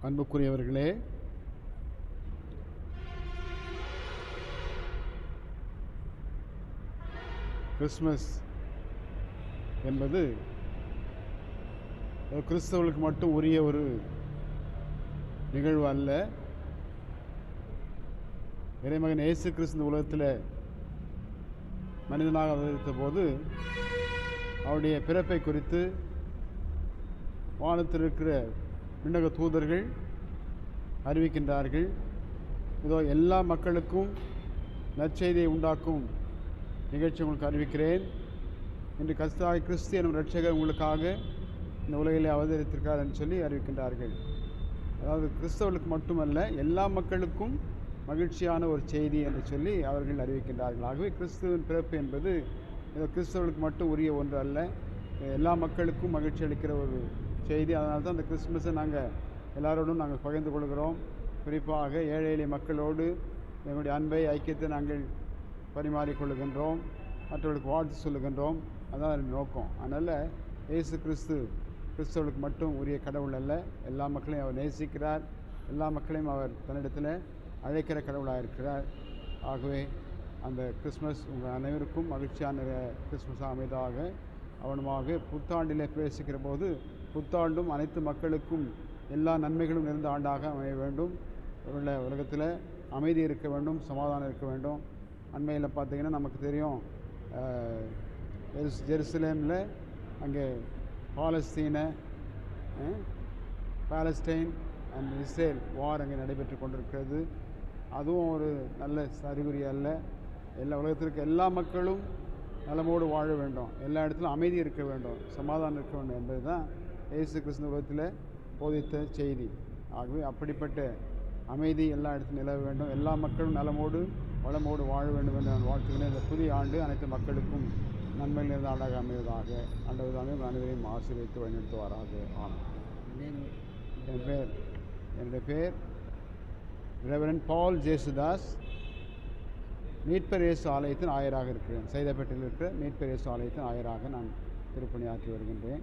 அன்புக்குரியவர்களே, கிறிஸ்மஸ் என்பது கிறிஸ்தவர்களுக்கு மட்டும் உரிய ஒரு நிகழ்வு அல்ல. இறைமகன் இயேசு கிறிஸ்து உலகத்தில் மனிதனாக அவதரித்த போது அவருடைய பிறப்பை குறித்து வானத்தில் இருக்கிற விண்ணக தூதர்கள் அறிவிக்கின்றார்கள். இதோ எல்லா மக்களுக்கும் நற்செய்தியை உண்டாக்கும் நிகழ்ச்சி உங்களுக்கு அறிவிக்கிறேன். இன்று கர்த்தராகிய கிறிஸ்து எனும் இரட்சகர் உங்களுக்காக இந்த உலகிலே அவதரித்திருக்கார் என்று சொல்லி அறிவிக்கின்றார்கள். அதாவது கிறிஸ்தவர்களுக்கு மட்டுமல்ல, எல்லா மக்களுக்கும் மகிழ்ச்சியான ஒரு செய்தி என்று சொல்லி அவர்கள் அறிவிக்கின்றார்கள். ஆகவே கிறிஸ்துவின் பிறப்பு என்பது கிறிஸ்தவர்களுக்கு மட்டும் உரிய ஒன்று அல்ல, எல்லா மக்களுக்கும் மகிழ்ச்சி அளிக்கிற ஒரு செய்தி. அதனால தான் அந்த கிறிஸ்மஸை நாங்கள் எல்லாரோடும் நாங்கள் பகிர்ந்து கொள்கிறோம். குறிப்பாக ஏழை எளிய மக்களோடு எங்களுடைய அன்பை, ஐக்கியத்தை நாங்கள் பரிமாறிக்கொள்ளுகின்றோம், மற்றவர்களுக்கு வாழ்த்து சொல்லுகின்றோம். அதுதான் நோக்கம். அதனால் இயேசு கிறிஸ்தவர்களுக்கு மட்டும் உரிய கடவுள் அல்ல, எல்லா மக்களையும் அவர் நேசிக்கிறார், எல்லா மக்களையும் அவர் தன்னிடத்தில் அழைக்கிற கடவுளாக இருக்கிறார். ஆகவே அந்த கிறிஸ்மஸ் உங்கள் அனைவருக்கும் மகிழ்ச்சியான கிறிஸ்மஸாக அமைதாக அவனுமாக புத்தாண்டிலே பிரவேசிக்கிற போது புத்தாண்டும் அனைத்து மக்களுக்கும் எல்லா நன்மைகளும் நிறைந்த ஆண்டாக அமைய வேண்டும். உலகத்தில் அமைதி இருக்க வேண்டும், சமாதானம் இருக்க வேண்டும். அண்மையில் பார்த்திங்கன்னா நமக்கு தெரியும், ஜெருசலேமில் அங்கே பாலஸ்டைன் அண்ட் இஸ்ரேல் வார் அங்கே நடைபெற்று கொண்டிருக்கிறது. அதுவும் ஒரு நல்ல அறிகுறி அல்ல. உலகத்திற்கு எல்லா மக்களும் நலமோடு வாழ வேண்டும், எல்லா இடத்துலையும் அமைதி இருக்க வேண்டும், சமாதானம் இருக்க வேண்டும் என்பது தான் இயேசு கிறிஸ்து உலகத்தில் போதித்த செய்தி. ஆகவே அப்படிப்பட்ட அமைதி எல்லா இடத்துலையும் நிலவ வேண்டும், எல்லா மக்களும் நலமோடு வளமோடு வாழ வேண்டும் என்று நான் வாழ்த்துகிறேன். இந்த புதிய ஆண்டு அனைத்து மக்களுக்கும் நன்மை நிறைந்த ஆண்டாக அமைவதாக ஆண்டவராக அனைவரையும் ஆசீர்வதித்து வழிநடத்துவாராக. ஆமாம். என்னுடைய பேர் ரெவரண்ட் பால் ஜேசுதாஸ். மீட்பர் இயேசு ஆலயத்தின் ஆயராக இருக்கிறேன். சைதாப்பேட்டையில் இருக்கிற மீட்பர் இயேசு ஆலயத்தின் ஆயராக நான் திருப்பணியாற்றி வருகின்றேன்.